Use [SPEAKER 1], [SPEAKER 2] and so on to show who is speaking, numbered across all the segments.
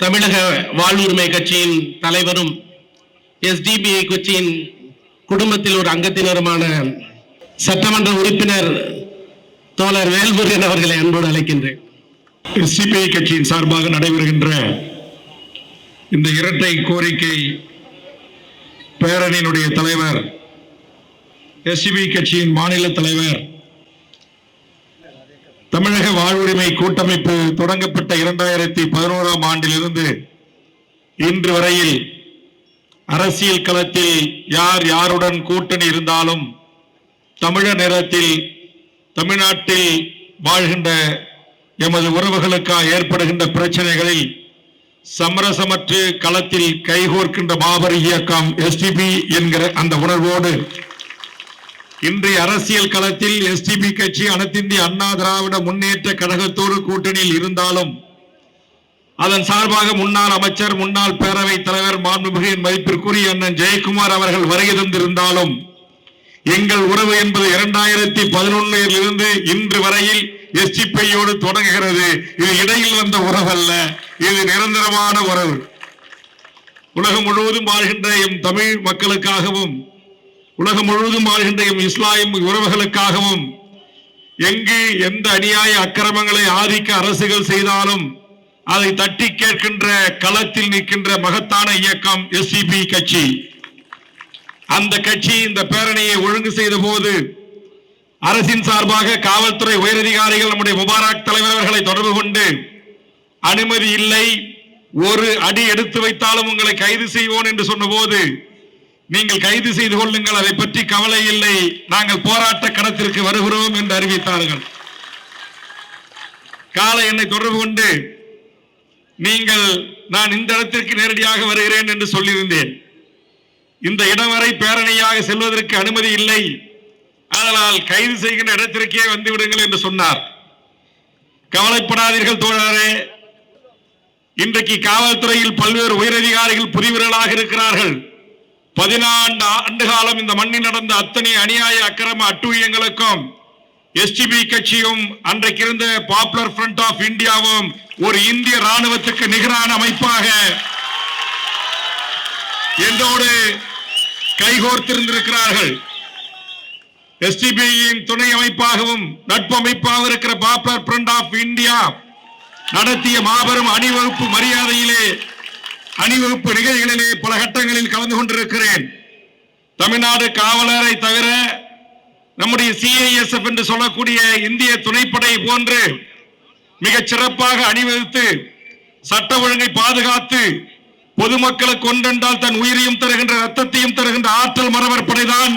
[SPEAKER 1] தமிழக வாழ்வுரிமை கட்சியின் தலைவரும் எஸ்டிபிஐ கட்சியின் குடும்பத்தில் ஒரு அங்கத்தினருமான சட்டமன்ற உறுப்பினர் தோழர் வேல்முருகன் அவர்களை அன்போடு அழைக்கின்றேன்.
[SPEAKER 2] எஸ்டிபிஐ கட்சியின் சார்பாக நடைபெறுகின்ற இந்த இரட்டை கோரிக்கை பேரணியினுடைய தலைவர், எஸ்டிபிஐ கட்சியின் மாநில தலைவர், தமிழக வாழ்வுரிமை கூட்டமைப்பு தொடங்கப்பட்ட 2011ஆம் ஆண்டிலிருந்து இன்று வரையில் அரசியல் களத்தில் யார் யாருடன் கூட்டணி இருந்தாலும் தமிழர் நிறத்தில் தமிழ்நாட்டில் வாழ்கின்ற எமது உறவுகளுக்காக ஏற்படுகின்ற பிரச்சனைகளில் சமரசமற்று களத்தில் கைகோர்க்கின்ற மாபெரும் இயக்கம் எஸ்டிபி என்கிற அந்த உணர்வோடு இன்றைய அரசியல் களத்தில் எஸ்டிபி கட்சி அனைத்திந்திய அண்ணா திராவிட முன்னேற்ற கழகத்தோடு கூட்டணியில் இருந்தாலும் அதன் சார்பாக முன்னாள் அமைச்சர், முன்னாள் பேரவைத் தலைவர், மாண்புமிகு மதிப்பிற்குரிய அண்ணன் ஜெயக்குமார் அவர்கள் வருகை தந்திருந்தாலும் எங்கள் உறவு என்பது 2011 இருந்து இன்று வரையில் எஸ்டிபியோடு தொடங்குகிறது. இது இடையில் வந்த உறவு அல்ல, இது நிரந்தரமான உறவு. உலகம் முழுவதும் வாழ்கின்ற எம் தமிழ் மக்களுக்காகவும் உலகம் முழுவதும் வாழ்கின்ற எம் இஸ்லாமிய உறவுகளுக்காகவும் எங்கு எந்த அநியாய அக்கிரமங்களை ஆதிக்க அரசுகள் செய்தாலும் அதை தட்டி கேட்கின்ற களத்தில் நிற்கின்ற மகத்தான இயக்கம் எஸ்டிபி கட்சி. அந்த கட்சி இந்த பேரணியை ஒழுங்கு செய்த போது அரசின் சார்பாக காவல்துறை உயரதிகாரிகள் நம்முடைய முபாரக் தலைவர் அவர்களை தொடர்பு கொண்டு அனுமதி இல்லை, ஒரு அடி எடுத்து வைத்தாலும் உங்களை கைது செய்வோம் என்று சொன்னபோது நீங்கள் கைது செய்து கொள்ளுங்கள், அதை பற்றி கவலை இல்லை, நாங்கள் போராட்ட களத்திற்கு வருகிறோம் என்று அறிவித்தார்கள். காலை என்னை தொடர்பு கொண்டு நீங்கள் நான் இந்த இடத்திற்கு நேரடியாக வருகிறேன் என்று சொல்லியிருந்தேன். இந்த இடம் வரை பேரணியாக செல்வதற்கு அனுமதி இல்லை, அதனால் கைது செய்கின்ற இடத்திற்கே வந்து விடுங்கள் என்று சொன்னார். கவலைப்படாதீர்கள் தோழரே, இன்றைக்கு காவல்துறையில் பல்வேறு உயரதிகாரிகள் புரிவர்களாக இருக்கிறார்கள். 14 ஆண்டு காலம் இந்த மண்ணில் நடந்த அத்தனை அநியாய அக்கிரம அட்டூழியங்களுக்கும் எஸ்டிபி கட்சியும் அன்றைக்கு இருந்த பாப்புலர் ஃப்ரண்ட் ஆஃப் இந்தியாவும் ஒரு இந்திய ராணுவத்துக்கு நிகரான அமைப்பாக என்னோடு கைகோர்த்திருந்திருக்கிறார்கள். எஸ்டிபியின் துணை அமைப்பாகவும் நட்பு அமைப்பாக இருக்கிற பாப்புலர் ஃப்ரண்ட் ஆஃப் இந்தியா நடத்திய மாபெரும் அணிவகுப்பு மரியாதையிலே அணிவகுப்பு நிகழ்ச்சிகளிலே பல கட்டங்களில் கலந்து கொண்டிருக்கிறேன். தமிழ்நாடு காவலரை தவிர நம்முடைய CISF என்று சொல்லக்கூடிய இந்திய துணைப்படை போன்று மிகச் சிறப்பாக அணிவகுத்து சட்ட ஒழுங்கை பாதுகாத்து பொதுமக்களுக்கு ஒன்றென்றால் தன் உயிரையும் தருகின்ற ரத்தத்தையும் தருகின்ற ஆற்றல் மரபர் படைதான்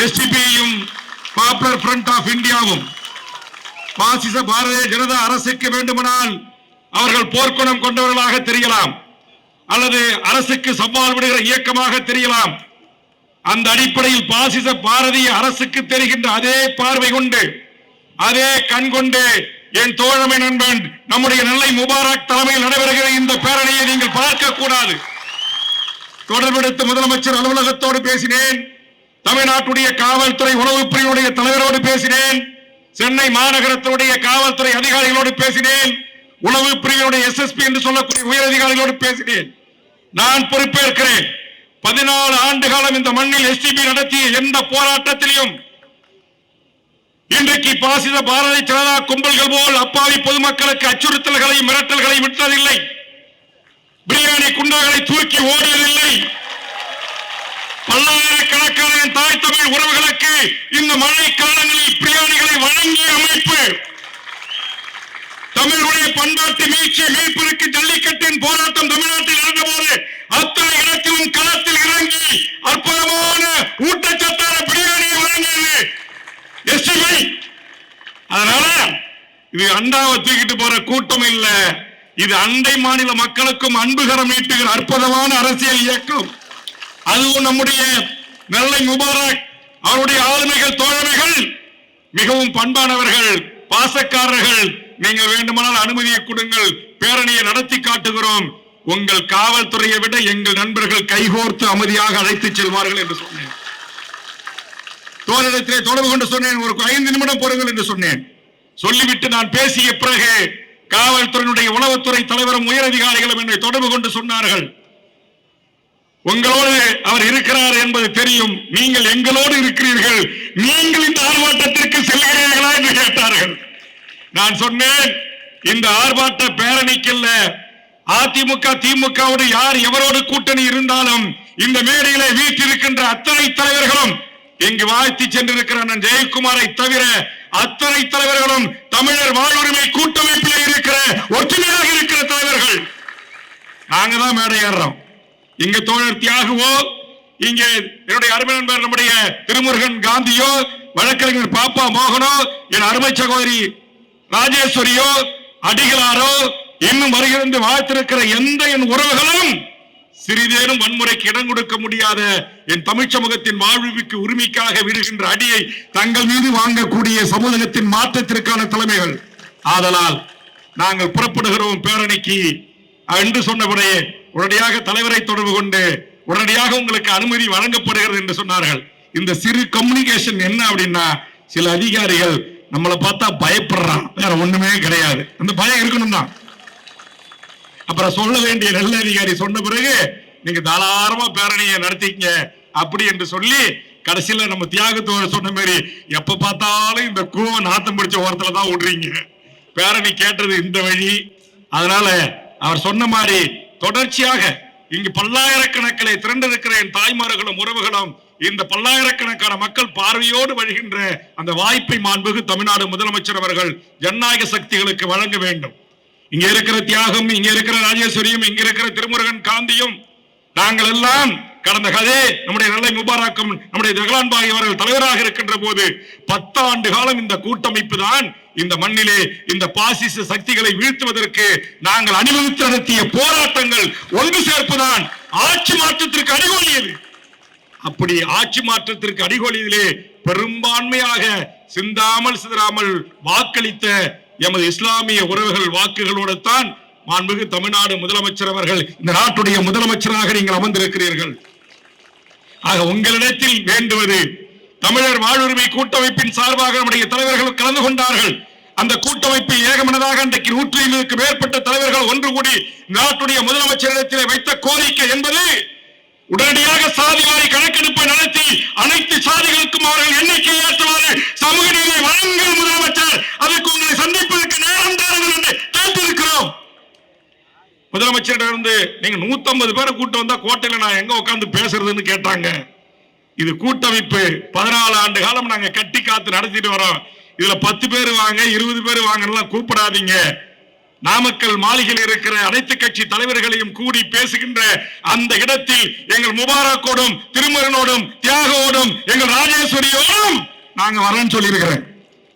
[SPEAKER 2] எஸ்டிபியும் பாப்புலர் ஃப்ரண்ட் ஆஃப் இந்தியாவும். பாசிச பாரதிய ஜனதா அரசுக்கு வேண்டுமானால் அவர்கள் போர்க்குணம் கொண்டவர்களாக தெரியலாம், அல்லது அரசுக்கு சவால் விடுகிற இயக்கமாக தெரியலாம். அந்த அடிப்படையில் பாசிச பாரதிய அரசுக்கு தெரிகின்ற அதே பார்வை கொண்டு அதே கண் கொண்டு என் தோழமை நண்பன் நம்முடைய நெல்லை முபாரக் தலைமையில் நடைபெறுகிற இந்த பேரணியை நீங்கள் பார்க்க கூடாது. தொடர்பெடுத்த முதலமைச்சர் அலுவலகத்தோடு பேசினேன், தமிழ்நாட்டுடைய காவல்துறை உளவு பிரிவுடைய தலைவரோடு பேசினேன், சென்னை மாநகரத்தினுடைய காவல்துறை அதிகாரிகளோடு பேசினேன், உளவு பிரிவினுடைய SSP என்று சொல்லக்கூடிய உயரதிகாரிகளோடு பேசினேன். நான் பொறுப்பேற்கிறேன். 14 ஆண்டு காலம் இந்த மண்ணில் எஸ்டிபி நடத்திய எந்த போராட்டத்திலும் இன்றைக்கு பாசித பாரதிய ஜனதா கும்பல்கள் போல் அப்பாவி பொதுமக்களுக்கு அச்சுறுத்தல்களை மிரட்டல்களை விட்டதில்லை, பிரியாணி குண்டாக்களை தூக்கி ஓடியதில்லை. பல்லாயிரக்கணக்கான தாய் தமிழ் உறவுகளுக்கு இந்த மழை காலங்களில் பிரியாணிகளை வழங்கிய அமைப்பு. தமிழுடைய பண்பாட்டு மீட்பதற்கு ஜல்லிக்கட்டின் போராட்டம் தமிழ்நாட்டில் இருந்தபோது அத்தனை இடத்திலும் களத்தில் இறங்கி அற்புதமான ஊட்டச்சத்தான பிரியாணியை வழங்கியது எஸ்டிபி. அதனால இது அண்டாவை தூக்கிட்டு போற கூட்டம் இல்ல, இது அண்டை மாநில மக்களுக்கும் அன்புகரம் நீட்டுகிற அற்புதமான அரசியல் இயக்கம். அதுவும் நம்முடைய நெல்லை முபாரக் அவருடைய ஆளுமைகள் தோழமைகள் மிகவும் பண்பானவர்கள், பாசக்காரர்கள். நீங்கள் வேண்டுமானால் அனுமதியை கொடுங்கள், பேரணியை நடத்தி காட்டுகிறோம். உங்கள் காவல்துறையை விட எங்கள் நண்பர்கள் கைகோர்த்து அமைதியாக அழைத்து செல்வார்கள் என்று சொன்னேன். தோழரிடத்திலே தொடர்பு கொண்டு சொன்னேன், ஒரு 5 நிமிடம் பொறுங்கள் என்று சொன்னேன். சொல்லிவிட்டு நான் பேசிய பிறகு காவல்துறையினுடைய உளவுத்துறை தலைவரும் உயரதிகாரிகளும் என்னை தொடர்பு கொண்டு சொன்னார்கள், உங்களோடு அவர் இருக்கிறார் என்பது தெரியும், நீங்கள் எங்களோடு இருக்கிறீர்கள், நீங்கள் இந்த ஆர்ப்பாட்டத்திற்கு செல்கிறீர்களா என்று கேட்டார்கள். நான் சொன்னேன், இந்த ஆர்ப்பாட்ட பேரணிக்கல்ல, அதிமுக திமுகவோடு யார் எவரோடு கூட்டணி இருந்தாலும் இந்த மேடையிலே வீட்டிருக்கின்ற அத்தனை தலைவர்களும், இங்கு வாழ்த்தி சென்றிருக்கிற ஜெயக்குமாரை தவிர அத்தனை தலைவர்களும் தமிழர் வாழ்வுரிமை கூட்டமைப்பில் இருக்கிற ஒற்றுமையாக இருக்கிற தலைவர்கள். நாங்க தான் மேடை ஏறுறோம். இங்க தோழர் தியாகுவோ, இங்கே என்னுடைய அருமை நண்பர் நம்முடைய திருமுருகன் காந்தியோ, வழக்கறிஞர் பாப்பா மோகனோ, என் அருமை சகோதரி ராஜேஸ்வரியோ, அடிகளாரோ, இன்னும் வருகிறது வாழ்த்திருக்கிற எந்த என் உறவுகளும் சிறிதேனும் வன்முறைக்கு இடம் கொடுக்க முடியாத என் தமிழ் சமூகத்தின் வாழ்வுக்கு உரிமைக்காக விடுகின்ற அடியை தங்கள் மீது வாங்கக்கூடிய சமூகத்தின் மாற்றத்திற்கான தலைமைகள். ஆதலால் நாங்கள் புறப்படுகிறோம் பேரணிக்கு என்று சொன்னபடியே உடனடியாக தலைவரை தொடர்பு கொண்டு உடனடியாக உங்களுக்கு அனுமதி வழங்கப்படுகிறது என்று சொன்னார்கள். இந்த சிறு கம்யூனிகேஷன் என்ன அப்படின்னா, சில அதிகாரிகள் நம்மளை பார்த்தா பயப்படுறான், வேற ஒண்ணுமே கிடையாது. அந்த பயம் இருக்கணும் தான். அப்புறம் சொல்ல வேண்டிய நல்ல அதிகாரி சொன்ன பிறகு நீங்க தாராளமா பேரணியை நடத்திக்கங்க அப்படி என்று சொல்லி கடைசியில நம்ம தியாகத்தோட சொன்ன மாதிரி எப்ப பார்த்தாலும் இந்த கூவ நாத்தம் பிடிச்ச ஓரத்துல தான் விடுறீங்க. பேரணி கேட்டது இந்த வழி. அதனால அவர் சொன்ன மாதிரி தொடர்ச்சியாக இங்கு பல்லாயிரக்கணக்கிலே திரண்டிருக்கிற என் தாய்மார்களும் உறவுகளும் இந்த பல்லாயிரக்கணக்கான மக்கள் பார்வையோடு வருகின்ற அந்த வாய்ப்பை மாண்புக்கு தமிழ்நாடு முதலமைச்சர் அவர்கள் ஜனநாயக சக்திகளுக்கு வழங்க வேண்டும். இங்க இருக்கிற தியாகம், இங்க இருக்கிற ராஜேஸ்வரியும், இங்க இருக்கிற திருமுருகன் காந்தியும், நாங்கள் எல்லாம் கடந்த கதே நம்முடைய நெல்லை முபாரக்கும் நம்முடைய ஜெகலான் பாய் அவர்கள் தலைவராக இருக்கின்ற போது 10 ஆண்டு காலம் இந்த கூட்டமைப்பு தான் இந்த மண்ணிலே இந்த பாசிச சக்திகளை வீழ்த்துவதற்கு நாங்கள் அனுபவித்து நடத்திய போராட்டங்கள் ஒன்று சேர்ப்புதான் ஆட்சி மாற்றத்திற்கு அடிகோலியது. அப்படி ஆட்சி மாற்றத்திற்கு அடிகோலியிலே பெரும்பான்மையாக சிந்தாமல் சிதறாமல் வாக்களித்த எமது இஸ்லாமிய உறவுகள் வாக்குகளோடு தான் மாண்புமிகு தமிழ்நாடு முதலமைச்சர் அவர்கள் இந்த நாட்டுடைய முதலமைச்சராக நீங்கள் அமர்ந்திருக்கிறீர்கள். ஆக உங்களிடத்தில் வேண்டுவது, தமிழர் வாழ்வுரிமை கூட்டமைப்பின் சார்பாக நம்முடைய தலைவர்கள் கலந்து கொண்டார்கள். அந்த கூட்டமைப்பு ஏகமனதாக அன்றைக்கு 150க்கு மேற்பட்ட தலைவர்கள் ஒன்று கூடி நாட்டுடைய முதலமைச்சரிடத்தில் வைத்த கோரிக்கை என்பது உடனடியாக சாதிவாரி கணக்கெடுப்பை நடத்தி அனைத்து சாதிகளுக்கும் அவர்கள் எண்ணிக்கை ஏற்றுமாறு சமூக நீதி வழங்கல் முதலமைச்சர், அதற்கு உங்களை சந்திப்பதற்கு நேரம் தாருங்கள் என்று கேட்டிருக்கிறோம். முதலமைச்சரிடமிருந்து நீங்க 150 பேரை கூட்டு வந்தா கோட்டையில நான் எங்க உட்கார்ந்து பேசுறதுன்னு கேட்டாங்க. இது கூட்டமைப்பு 14 ஆண்டு காலம் நாங்க கட்டி காத்து நடத்திட்டு வரோம். இதுல 10 பேர் வாங்க 20 பேர் வாங்கலாம் கூப்பிடாதீங்க. நாமக்கல் மாளிகையில் இருக்கிற அனைத்து கட்சி தலைவர்களையும் கூடி பேசுகின்ற அந்த இடத்தில் எங்கள் முபாரக்கோடும் திருமுருகனோடும் தியாகோடும் எங்கள் ராஜேஸ்வரியோடும் நாங்க வரேன்னு சொல்லி இருக்கிறேன்.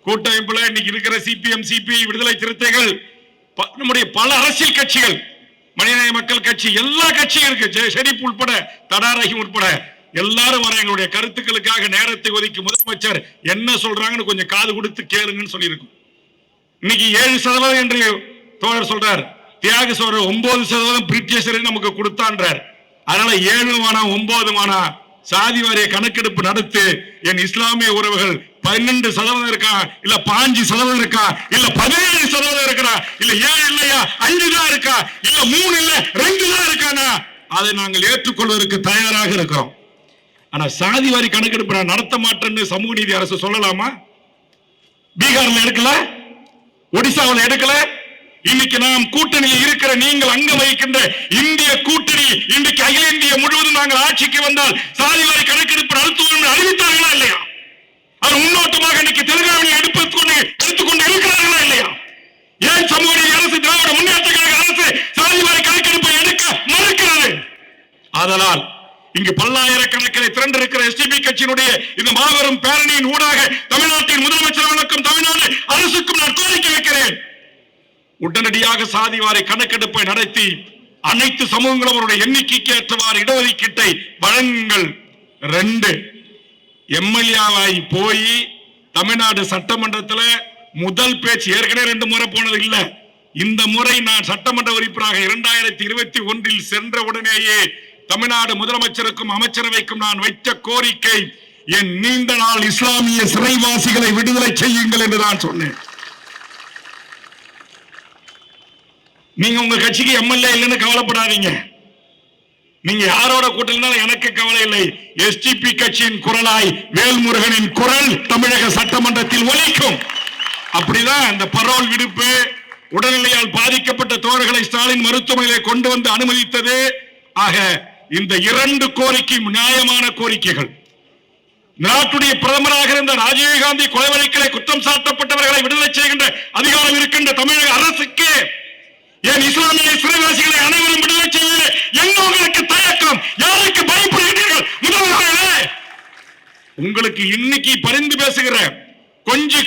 [SPEAKER 2] கூட்டமைப்புல இன்னைக்கு இருக்கிற சிபிஎம், சிபிஐ, விடுதலை சிறுத்தைகள், நம்முடைய பல அரசியல் கட்சிகள், மனிதநேய மக்கள் கட்சி, எல்லா கட்சியும் இருக்கு, ஷெரீப் உட்பட, தடாரஹிம் உட்பட எல்லாரும் வர எங்களுடைய கருத்துக்களுக்காக நேரத்தை ஒதுக்கி முதலமைச்சர் என்ன சொல்றாங்கன்னு கொஞ்சம் காது கொடுத்து கேளுங்கன்னு சொல்லி இருக்கும். இன்னைக்கு 7% என்று தோழர் சொல்றார், தியாக சொல்ற 9% பிரிட்டிஷர் நமக்கு கொடுத்தான்றார். அதனால 7 வேணாம் 9 வேணாம், சாதி வாரிய கணக்கெடுப்பு நடத்து. என் இஸ்லாமிய உறவுகள் 12% இருக்கா, இல்ல 5% இருக்கா, இல்ல 17% இருக்கா, இல்ல 7 இல்லையா 5 தான் இருக்கா, இல்ல 3 இல்ல 2 தான் இருக்கானா, அதை நாங்கள் ஏற்றுக்கொள்வதற்கு தயாராக இருக்கிறோம். ஆனா சாதி வாரி கணக்கெடுப்பு நான் நடத்த மாட்டேன்னு சமூக நீதி அரசு சொல்லலாமா? பீகார்ல எடுக்கல, ஒடிசாவில் எடுக்கல. இன்னைக்கு நாம் கூட்டணியில் இருக்கிற நீங்கள் அங்க வகிக்கின்ற இந்திய கூட்டணி இன்றைக்கு அகில இந்திய முழுவதும் நாங்கள் ஆட்சிக்கு வந்தால் சாதிவாரி கணக்கெடுப்பு நடத்துவோம் அறிவித்தார்களா இல்லையா? அது முன்னோட்டமாக இன்னைக்கு தெலுங்கானாவில் எடுத்துக்கொண்டு இருக்கிறார்களா இல்லையா? ஏன் சமூக நீதி அரசு, திராவிட முன்னேற்ற கழக அரசு சாதிவாரி கணக்கெடுப்பை எடுக்க மறுக்கிறது? அதனால் இங்கு பல்லாயிரக்கணக்கில் திரண்டிருக்கிற எஸ்டிபி கட்சியினுடைய இந்த மாபெரும் பேரணியின் ஊடாக தமிழ்நாட்டின் முதலமைச்சர்களுக்கும் தமிழ்நாடு அரசுக்கும் நான் கோரிக்கை வைக்கிறேன். உடனடியாக சாதிவாரி கணக்கெடுப்பை நடத்தி அனைத்து சமூகங்களும் அவருடைய எண்ணிக்கைக்கு ஏற்றவாறு இடஒதுக்கீட்டை வழங்குங்கள். 2 எம்எல்ஏவாய் போய் தமிழ்நாடு சட்டமன்றத்தில் முதல் பேச்சு, ஏற்கனவே 2 முறை போனது இல்ல, இந்த முறை நான் சட்டமன்ற உறுப்பினராக 2021 சென்ற உடனேயே தமிழ்நாடு முதலமைச்சருக்கும் அமைச்சரவைக்கும் நான் வைத்த கோரிக்கை, என் நீண்ட நாள் இஸ்லாமிய சிறைவாசிகளை விடுதலை செய்யுங்கள் என்று நான் சொன்னேன். நீங்க உங்க கட்சிக்கு எம்எல்ஏ இல்லைன்னு கவலைப்படாதீங்க. நீங்க யாரோட கூட்டணினாலும் எனக்கு கவலை இல்லை. எஸ்டிபி கட்சியின் குரலாய் வேல்முருகனின் குரல் தமிழக சட்டமன்றத்தில் ஒலிக்கும். அப்படிதான் இந்த பரோல் விடுப்பு, உடல்நிலையால் பாதிக்கப்பட்ட தோழர்களை ஸ்டாலின் மருத்துவமனையிலே கொண்டு வந்து அனுமதித்தது. ஆக இந்த 2 கோரிக்கையும் நியாயமான கோரிக்கைகள். நாட்டுடைய பிரதமராக இருந்த ராஜீவ்காந்தி கொலை வழக்கிலே குற்றம் சாட்டப்பட்டவர்களை விடுதலை செய்கின்ற அதிகாரம் இருக்கின்ற தமிழக அரசுக்கு ஏன் இஸ்லாமிய சிறைவாசிகளை அனைவரும் விடுதலை செய்வது என்ன உங்களுக்கு தயக்கம்? யாருக்கு பயப்படுகிறீர்கள்? முதல்வர்களே, உங்களுக்கு இன்னைக்கு பரிந்து பேசுகிற கொஞ்சி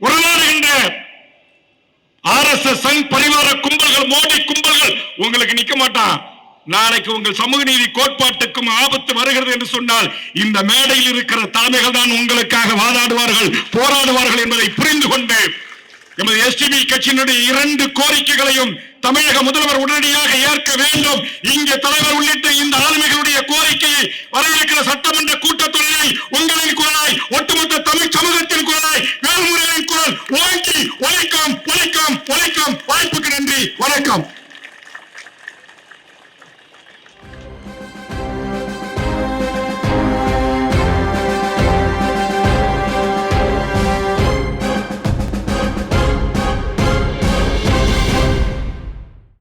[SPEAKER 2] உறவாடுகின்ற RSS பரிவார கும்பல்கள், மோடி கும்பல்கள் உங்களுக்கு நிக்க மாட்டான். நாளைக்கு உங்கள் சமூக நீதி கோட்பாட்டுக்கும் ஆபத்து வருகிறது என்று சொன்னால் இந்த மேடையில் இருக்கிற தலைமைகள் தான் உங்களுக்காக வாதாடுவார்கள், போராடுவார்கள் என்பதை புரிந்து கொண்டு எமது எஸ்டிபி கட்சியினுடைய 2 கோரிக்கைகளையும் தமிழக முதல்வர் உடனடியாக ஏற்க வேண்டும். இங்கே தலைவர் உள்ளிட்ட இந்த ஆளுமைகளுடைய கோரிக்கையை வரவிருக்கிற சட்டமன்ற கூட்டத்தொடரில் உங்களின் குரலாய், ஒட்டுமொத்த தமிழ் சமூகத்தின் குரலாய் வேல்முருகனின் குரல் ஓங்கி ஒலிக்கும். வாய்ப்புக்கு நன்றி. வணக்கம்.